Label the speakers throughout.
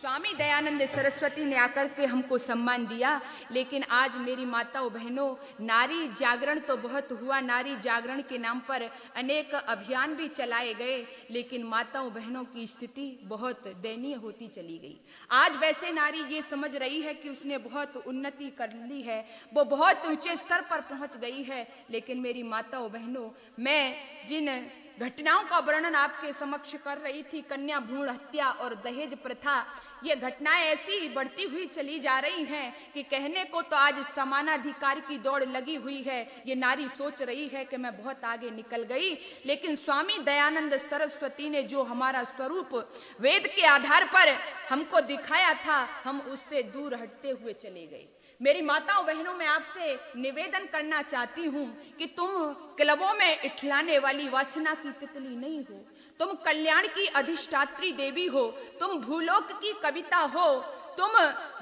Speaker 1: स्वामी दयानंद सरस्वती ने आकर के हमको सम्मान दिया, लेकिन आज मेरी माताओं बहनों, नारी जागरण तो बहुत हुआ, नारी जागरण के नाम पर अनेक अभियान भी चलाए गए, लेकिन माताओं बहनों की स्थिति बहुत दयनीय होती चली गई। आज वैसे नारी ये समझ रही है कि उसने बहुत उन्नति कर ली है, वो बहुत ऊंचे स्तर पर पहुंच गई है, लेकिन मेरी माताओं बहनों, मैं जिन घटनाओं का वर्णन आपके समक्ष कर रही थी, कन्या भ्रूण हत्या और दहेज प्रथा, ये घटनाएं ऐसी बढ़ती हुई चली जा रही हैं कि कहने को तो आज समानाधिकार की दौड़ लगी हुई है। ये नारी सोच रही है कि मैं बहुत आगे निकल गई, लेकिन स्वामी दयानंद सरस्वती ने जो हमारा स्वरूप वेद के आधार पर हमको दिखाया था, हम उससे दूर हटते हुए चले गए। मेरी माताओं बहनों, मैं आपसे निवेदन करना चाहती हूँ कि तुम क्लबों में इठलाने वाली वासना की तितली नहीं हो, तुम कल्याण की अधिष्ठात्री देवी हो, तुम भूलोक की कविता हो, तुम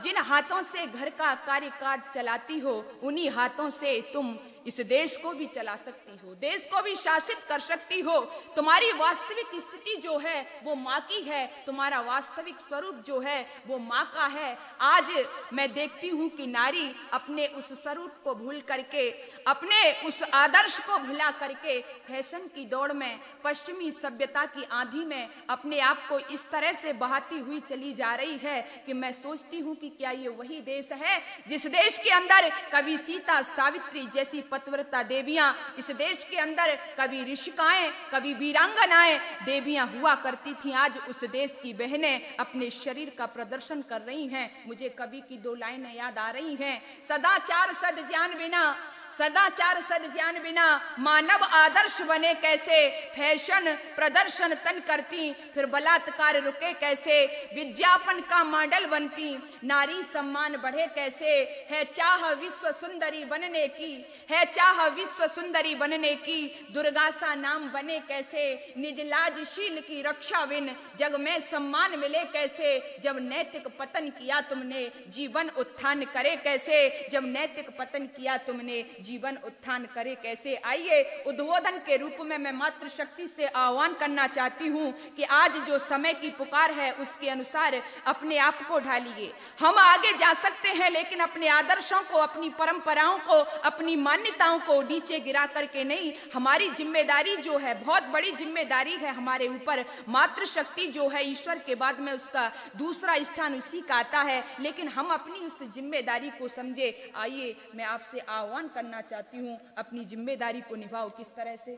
Speaker 1: जिन हाथों से घर का कार्यकाज चलाती हो, उन्हीं हाथों से तुम इस देश को भी चला सकती हो, देश को भी शासित कर सकती हो। तुम्हारी वास्तविक स्थिति जो है वो माँ की है, तुम्हारा वास्तविक स्वरूप जो है वो माँ का है। आज मैं देखती हूँ कि नारी अपने उस स्वरूप को भूल करके, अपने उस आदर्श को भुला करके फैशन की दौड़ में, पश्चिमी सभ्यता की आंधी में अपने आप को इस तरह से बहाती हुई चली जा रही है कि मैं सोचती हूँ कि क्या ये वही देश है जिस देश के अंदर कभी सीता सावित्री जैसी पतिव्रता देवियां, इस देश के अंदर कभी ऋषिकाएं, कभी वीरांगनाएं देवियां हुआ करती थी। आज उस देश की बहनें अपने शरीर का प्रदर्शन कर रही हैं। मुझे कवि की दो लाइनें याद आ रही हैं, सदाचार सद ज्ञान बिना, सदाचार सद ज्ञान बिना मानव आदर्श बने कैसे, फैशन प्रदर्शन तन करती फिर बलात्कार रुके कैसे, विज्ञापन का मॉडल बनती नारी सम्मान बढ़े कैसे, है चाह विश्व सुंदरी बनने की, है चाह विश्व सुंदरी बनने की, दुर्गा सा नाम बने कैसे, निज लाजशील की रक्षा बिन जग में सम्मान मिले कैसे, जब नैतिक पतन किया तुमने जीवन उत्थान करे कैसे, जब नैतिक पतन किया तुमने जीवन उत्थान करे कैसे। आइए उद्बोधन के रूप में मैं मातृशक्ति से आह्वान करना चाहती हूँ कि आज जो समय की पुकार है उसके अनुसार अपने आप को ढालिए। हम आगे जा सकते हैं, लेकिन अपने आदर्शों को, अपनी परंपराओं को, अपनी मान्यताओं को नीचे गिरा करके नहीं। हमारी जिम्मेदारी जो है, बहुत बड़ी जिम्मेदारी है हमारे ऊपर। मातृशक्ति जो है ईश्वर के बाद में उसका दूसरा स्थान उसी का आता है, लेकिन हम अपनी उस जिम्मेदारी को समझे। आइए मैं आपसे आह्वान करना चाहती हूँ, अपनी जिम्मेदारी को निभाओ। किस तरह से?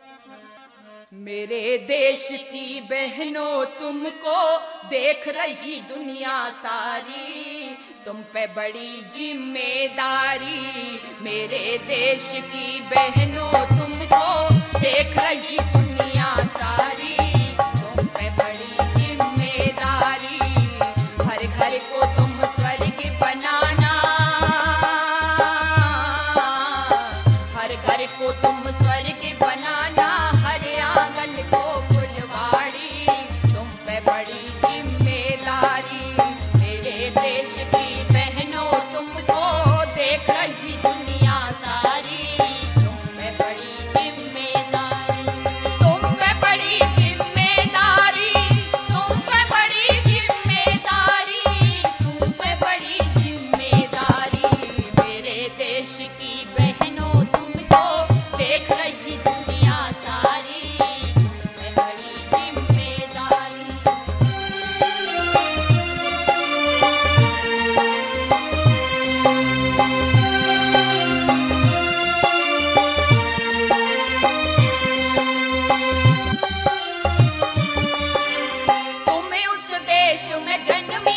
Speaker 1: मेरे देश की बहनों, तुमको देख रही दुनिया सारी, तुम पे बड़ी जिम्मेदारी। मेरे देश की बहनों, तुमको देख रही दुनिया सारी, तुम पे बड़ी जिम्मेदारी। हर घर को तुम स्वर्ग बनाना, को तुम स्वर्ग बनाना, हर आंगन को फुलवाड़ी, तुम पे बड़ी जिम्मेदारी। मेरे देश की बहनों, तुमको देख रही दुनिया सारी, तुम पे बड़ी जिम्मेदारी, तुम पे बड़ी जिम्मेदारी, तुम पे बड़ी जिम्मेदारी, तुम पे बड़ी जिम्मेदारी। मेरे देश की बहनों, देख रही दुनिया सारी, तुम्हें बड़ी जिम्मेदारी। तुम्हें उस देश में जन्मी